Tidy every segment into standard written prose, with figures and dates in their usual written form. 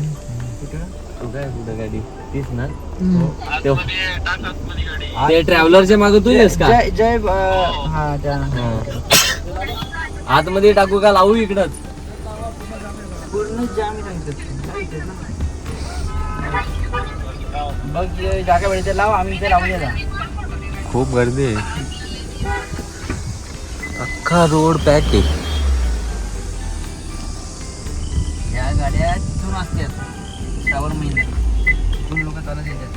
कुठं गाडी तीच ना ते ट्रॅव्हलरच्या मागे तू येस का? जय हा त्या आतमध्ये टाकू का लावू इकडच? पूर्ण जाम सांगितलं बघ जागा वेळेचे लाव आम्ही इथे लावून येणार. खूप गर्दी आहे. अख्खा रोड पॅक आहे. या गाड्या तिथून असतात श्रावण महिन्यात दोन लोक चालत येतात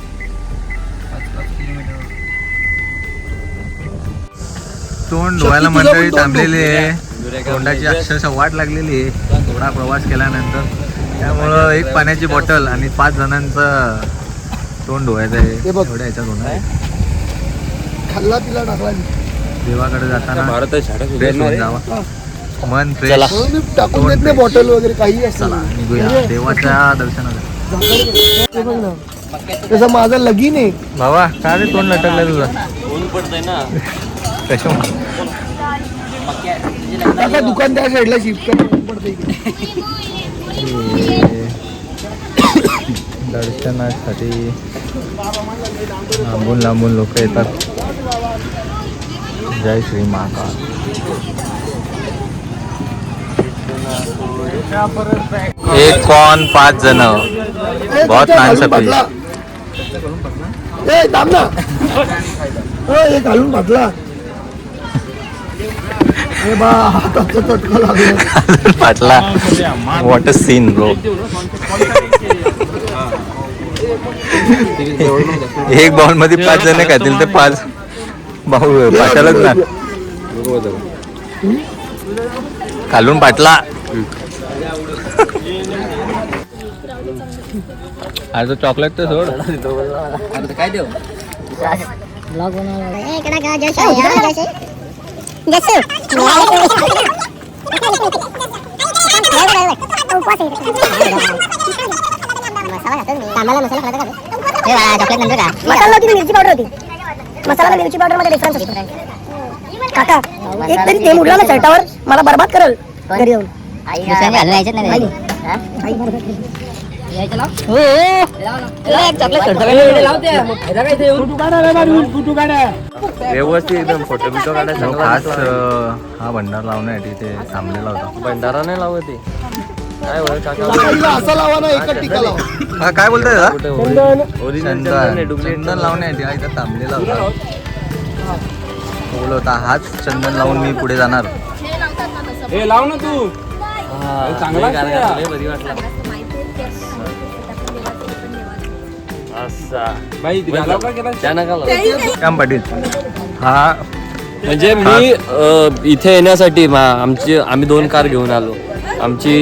5-5 किलोमीटर. तोंड धुवायला मंडळी थांबलेली आहे. तोंडाची अक्षरशः वाट लागलेली आहे थोडा प्रवास केल्यानंतर. त्यामुळं एक पाण्याची बॉटल आणि 5 जणांचं तोंड धुवायचं आहे. एवढ्या ह्याच्यात होणार खाल्ला तिला टाकला. देवाकडे जाताना फ्रेश होऊन जावा, मन फ्रेश टाकून देत नाही बॉटल वगैरे काही असतं. निघूया देवाच्या दर्शनाला. तसं माझं लगीन आहे बाबा. काय रे तोंड लटकलं तुझं? ऊन पडतंय ना आता दुकान त्या साईडला शिफ्ट पडते. दर्शनासाठी लांबून लांबून लोक येतात. जय श्री महाकाल. एक कौन 5 जण बहुत माणसं. ए थांब ना हे घालून पाटला. अरे बा हाताचा चटका लागला पाटला. What a scene bro. एक बाउल मध्ये 5 जण खातील तर 5 भाऊ पाटालाच ना खालून पाटला. आज चॉकलेट तर सोड. काय देऊ मसाला होती मिरची पावडर होती. मसाला मिरची पावडर मध्ये डिफरन्स असतो काका. एक तरी ते उडला ना शर्टावर मला बरबाद करल घरी जाऊन. व्यवस्थित एकदम फोटो बिटो काढायचा. खास हा भंडार लावण्यासाठी ते थांबलेला होता. भंडारा नाही लावत आहे काय होय काका? असा लावा ना एकच टिका लावा. हा काय बोलतोय दादा? ओरिजिनल चंदन लावण्यासाठी हा इथं थांबलेला होता. बोल होता हाच चंदन लावून मी पुढे जाणार. हे लाव ना तू. चांगला बरी वाटला. असा बाई काम पाटील हा म्हणजे मी इथे येण्यासाठी आम्ही 2 कार घेऊन आलो. आमची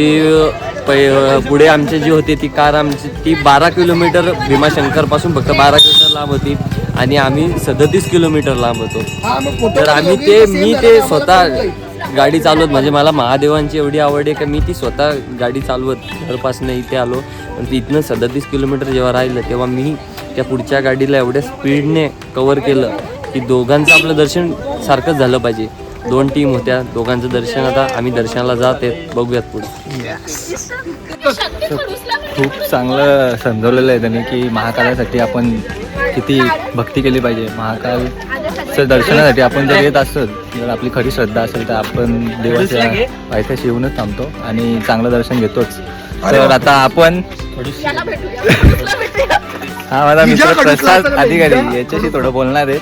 पुढे आमची जी होती ती कार आमची ती 12 किलोमीटर भीमाशंकर पासून फक्त 12 किलोमीटर लांब होती आणि आम्ही 37 किलोमीटर लांब होतो. तर मी ते स्वतः गाडी चालवत म्हणजे मला महादेवांची एवढी आवड आहे की मी ती स्वतः गाडी चालवत घरपासून इथे आलो. पण इथनं 37 किलोमीटर जेव्हा राहिलं तेव्हा मी त्या पुढच्या गाडीला एवढ्या स्पीडने कव्हर केलं की दोघांचं आपलं दर्शन सारखंच झालं पाहिजे. 2 टीम होत्या, दोघांचं दर्शन. आता आम्ही दर्शनाला जाते, बघूयात पुढे. खूप चांगलं समजवलेलं आहे त्याने की महाकालासाठी आपण किती भक्ती केली पाहिजे. महाकालच्या दर्शनासाठी आपण जर येत असेल, जर आपली खरी श्रद्धा असेल तर आपण देवाच्या पायथ्याशी येऊनच थांबतो आणि चांगलं दर्शन घेतोच. तर आता आपण हा माझा मित्र प्रसाद अधिकारी याच्याशी थोडं बोलणार आहे.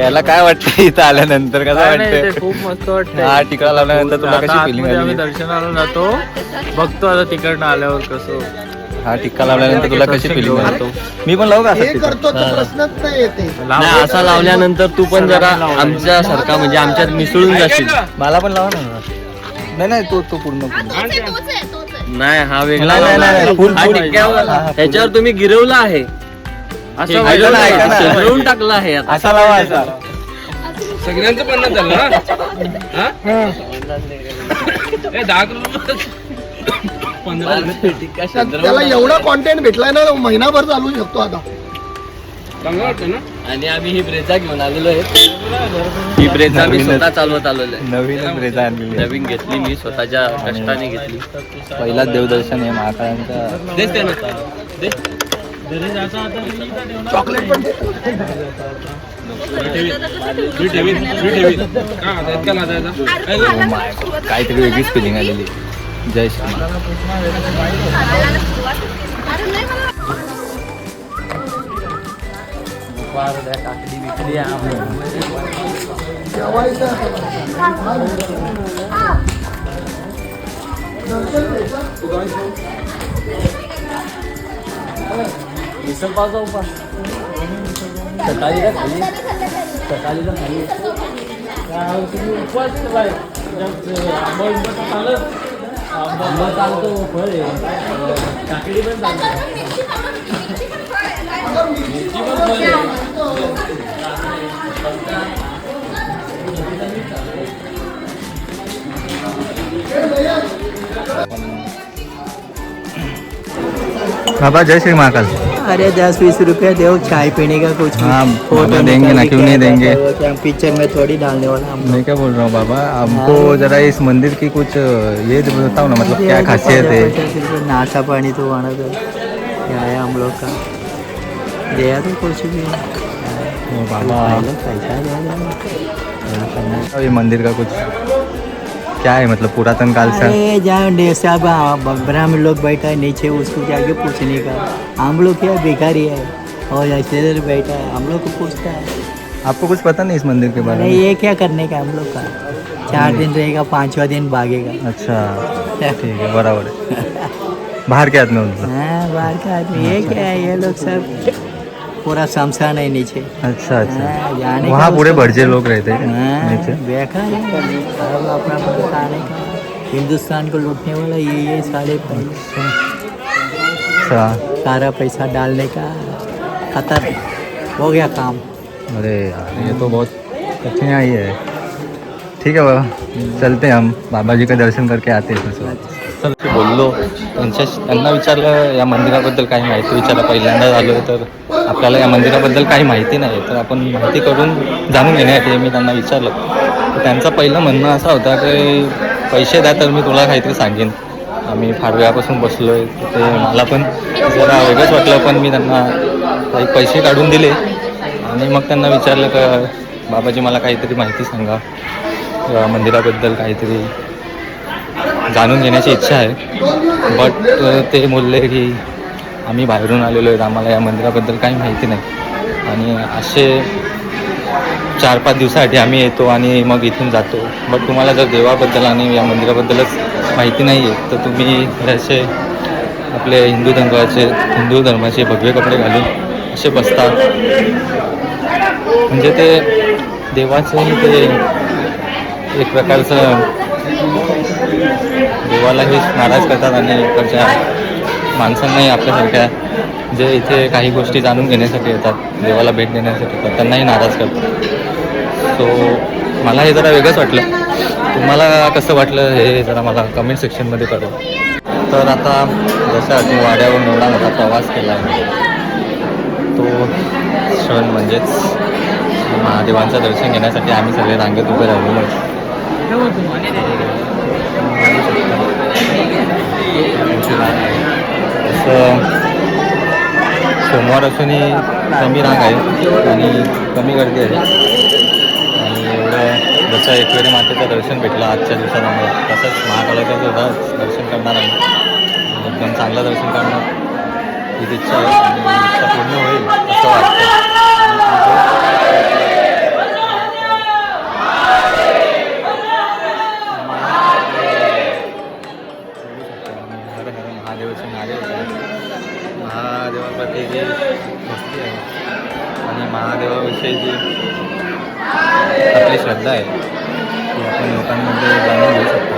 याला काय वाटतं इथं आल्यानंतर? कसं वाटतं? खूप मस्त वाटतं. हा टिकळा लावल्यानंतर तुला कशी फिलिंग आली? दर्शनाला जातो, बघतो आता तिकडनं आल्यावर कसं. हा टिक्का लावल्यानंतर तुला कशी फिलिंग आली? मी पण लावू का? हे करतो तर प्रश्नच नाही येते. नाही असा लावल्यानंतर तू पण जरा आमच्या सारखा म्हणजे आमच्यात मिसळून जाशील. मला पण लावा ना. नाही नाही तो पूर्ण नाही हा वेगळा नाही, नाही, नाही, फुल, हा फुल. टिक्क्यावाला. त्याच्यावर तुम्ही गिरवला आहे असं ऐका ना, ऐका ना. गिरवून टाकला आहे आता. असा लावा असा. सगळ्यांचं पण झालं ना. 10 त्याला एवढा कॉन्टेंट भेटलाय ना महिनाभर चालू शकतो आता. आणि आम्ही ही ब्रेझा घेऊन आलेलो आहे. ही ब्रेझा मी स्वतः चालवत आलेलो आहे. नवीन ब्रेझा आणलेली आहे. नवीन घेतली मी स्वतःच्या कष्टाने घेतली. पहिलाच देवदर्शन आहे महाकाळांचा. देस ते ना दे. चॉकलेट पण काहीतरी वेगळीच फिलिंग आलेली. जय श्री काकडी विकली मिसल पावचा उपास सकाळी का खाली सकाळी का खाली उपवास आंबा चालतो फळ आहे काकडी पण चालतो मिरची पण फळ आहे. बाबा जय श्री महाकाल. अरे 10-20 रुपया दो चाय पीने का कुछ हाँ फोटो देंगे ना, क्यों नहीं देंगे. पिक्चर में थोड़ी डालने वाला हम. मैं क्या बोल रहा हूँ बाबा, हमको जरा इस मंदिर की कुछ ये बताओ ना, मतलब क्या खासियत है. नाश्ता पानी तो आना तो क्या है हम लोग का दिया तो कुछ भी ओ बाबा पैसा ये मंदिर का कुछ क्या है, मतलब पुरातन काल से. अरे जहाँ साहब ब्राह्मण लोग बैठा है नीचे, उसको जाके पूछने का. हम लोग क्या बेकारी है और ऐसे बैठा है, हम लोग को पूछता है. आपको कुछ पता नहीं इस मंदिर के बारे में. नहीं ये क्या करने का हम लोग का 4 दिन रहेगा 5वां दिन भागेगा. अच्छा ठीक है बराबर है. बाहर के आदमी मतलब. हाँ बाहर का आदमी ये क्या है, ये लोग सब पूरा शमशान है नीचे. अच्छा अच्छा जाने वहाँ का पूरे उसका- भटजे लोग रहते हैं नीचे. बेकार है अब अपना बताने का. हिंदुस्तान को लूटने वाला ये सारे पैसे, अच्छा सारा पैसा डालने का खतर हो गया काम. अरे यार ये तो बहुत कठिनाई है. ठीक है बाबा चलते हैं हम बाबा जी का दर्शन करके आते हैं. चल बोललो त्यांना विचारलं या मंदिराबद्दल काही माहिती विचारलं. पहिल्यांदा झालो तर आपल्याला या मंदिराबद्दल काही माहिती नाही, तर आपण माहिती करून जाणून घेण्यासाठी मी त्यांना विचारलं. तर त्यांचं पहिलं म्हणणं असं होतं की पैसे द्या तर मी तुला काहीतरी सांगेन. आम्ही फार वेळापासून बसलो आहे, ते मला पण जरा वेगळंच वाटलं, पण मी त्यांना काही पैसे काढून दिले आणि मग त्यांना विचारलं का बाबाजी मला काहीतरी माहिती सांगा या मंदिराबद्दल, काहीतरी जाणून घेण्याची इच्छा आहे. बट ते बोलले की आम्ही बाहेरून आलेलो आहेत, आम्हाला या मंदिराबद्दल काही माहिती नाही आणि असे 4-5 दिवसासाठी आम्ही येतो आणि मग इथून जातो. बट तुम्हाला जर देवाबद्दल आणि या मंदिराबद्दलच माहिती नाही आहे तर तुम्ही असे आपले हिंदू धर्माचे भगवे कपडे घालून असे बसतात, म्हणजे ते देवाचंही ते एक प्रकारचं देवालाही नाराज करतात आणि इकडच्या माणसांनाही आपल्यासारख्या जे इथे काही गोष्टी जाणून घेण्यासाठी येतात, देवाला भेट देण्यासाठी येतात, त्यांनाही नाराज करतात. सो मला हे जरा वेगळंच वाटलं. तुम्हाला कसं वाटलं हे जरा मला कमेंट सेक्शनमध्ये कळवा. तर आता जसं आपण वाड्यावरून एवढा मोठा प्रवास केला आहे, तो क्षण म्हणजेच महादेवांचं दर्शन घेण्यासाठी आम्ही सगळे रांगेत उभे राहिलेलो आहोत. असं सोमवार असूनही कमी रांग आहे आणि कमी गर्दी आहे. आणि एवढं जसं एकवेळी मातेचं दर्शन भेटलं आजच्या दिवसात आम्हाला, तसंच महाकालाचं सुद्धा दर्शन करणार आहे. एकदम चांगलं दर्शन करणार ही इच्छा आहे आणि इच्छा पूर्ण होईल असं वाटतं. महादेवाप्रती जी भक्ती आहे आणि महादेवाविषयी जी आपली श्रद्धा आहे ती आपण लोकांमध्ये जाणून घेऊ शकतो.